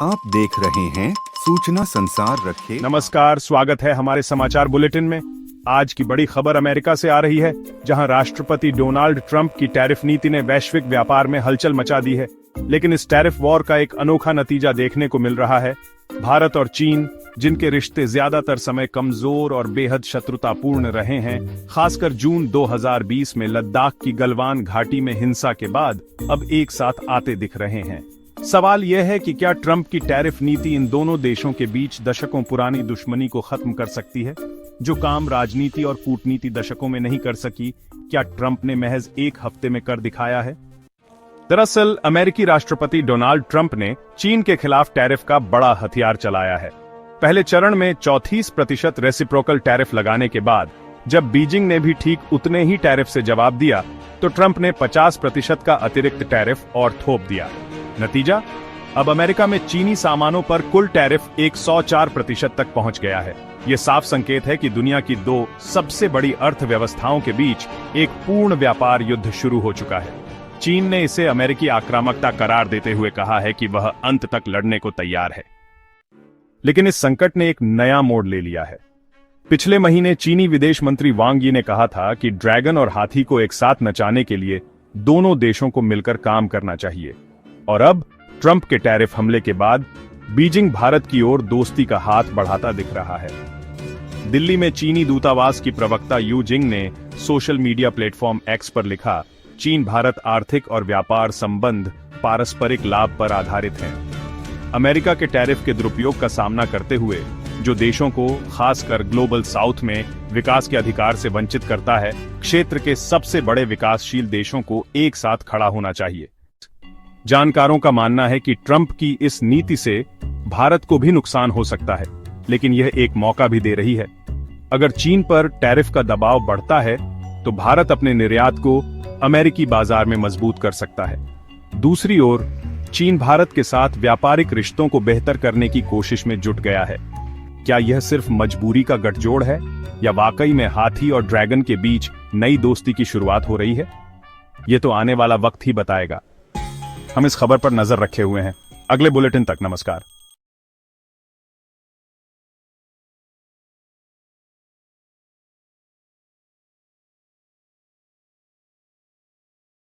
आप देख रहे हैं सूचना संसार रखे। नमस्कार, स्वागत है हमारे समाचार बुलेटिन में। आज की बड़ी खबर अमेरिका से आ रही है, जहां राष्ट्रपति डोनाल्ड ट्रंप की टैरिफ नीति ने वैश्विक व्यापार में हलचल मचा दी है। लेकिन इस टैरिफ वॉर का एक अनोखा नतीजा देखने को मिल रहा है। भारत और चीन, जिनके रिश्ते ज्यादातर समय कमजोर और बेहद शत्रुतापूर्ण रहे हैं, खासकर जून 2020 में लद्दाख की गलवान घाटी में हिंसा के बाद, अब एक साथ आते दिख रहे हैं। सवाल यह है कि क्या ट्रंप की टैरिफ नीति इन दोनों देशों के बीच दशकों पुरानी दुश्मनी को खत्म कर सकती है, जो काम राजनीति और कूटनीति दशकों में नहीं कर सकी? क्या ट्रंप ने महज एक हफ्ते में कर दिखाया है? दरअसल अमेरिकी राष्ट्रपति डोनाल्ड ट्रंप ने चीन के खिलाफ टैरिफ का बड़ा हथियार चलाया है। पहले चरण में 34% रेसिप्रोकल टैरिफ लगाने के बाद, जब बीजिंग ने भी ठीक उतने ही टैरिफ से जवाब दिया, तो ट्रंप ने 50% का अतिरिक्त टैरिफ और थोप दिया। नतीजा, अब अमेरिका में चीनी सामानों पर कुल टैरिफ 104% तक पहुंच गया है। यह साफ संकेत है कि दुनिया की दो सबसे बड़ी अर्थव्यवस्थाओं के बीच एक पूर्ण व्यापार युद्ध शुरू हो चुका है। चीन ने इसे अमेरिकी आक्रामकता करार देते हुए कहा है कि वह अंत तक लड़ने को तैयार है। लेकिन इस संकट ने एक नया मोड़ ले लिया है। पिछले महीने चीनी विदेश मंत्री वांग यी ने कहा था कि ड्रैगन और हाथी को एक साथ नचाने के लिए दोनों देशों को मिलकर काम करना चाहिए। और अब ट्रंप के टैरिफ हमले के बाद बीजिंग भारत की ओर दोस्ती का हाथ बढ़ाता दिख रहा है। दिल्ली में चीनी दूतावास की प्रवक्ता यू जिंग ने सोशल मीडिया प्लेटफॉर्म एक्स पर लिखा, चीन भारत आर्थिक और व्यापार संबंध पारस्परिक लाभ पर आधारित हैं। अमेरिका के टैरिफ के दुरुपयोग का सामना करते हुए जो देशों को, खासकर ग्लोबल साउथ में, विकास के अधिकार से वंचित करता है, क्षेत्र के सबसे बड़े विकासशील देशों को एक साथ खड़ा होना चाहिए। जानकारों का मानना है कि ट्रंप की इस नीति से भारत को भी नुकसान हो सकता है, लेकिन यह एक मौका भी दे रही है। अगर चीन पर टैरिफ का दबाव बढ़ता है, तो भारत अपने निर्यात को अमेरिकी बाजार में मजबूत कर सकता है। दूसरी ओर, चीन भारत के साथ व्यापारिक रिश्तों को बेहतर करने की कोशिश में जुट गया है। क्या यह सिर्फ मजबूरी का गठजोड़ है, या वाकई में हाथी और ड्रैगन के बीच नई दोस्ती की शुरुआत हो रही है? यह तो आने वाला वक्त ही बताएगा। हम इस खबर पर नजर रखे हुए हैं। अगले बुलेटिन तक नमस्कार।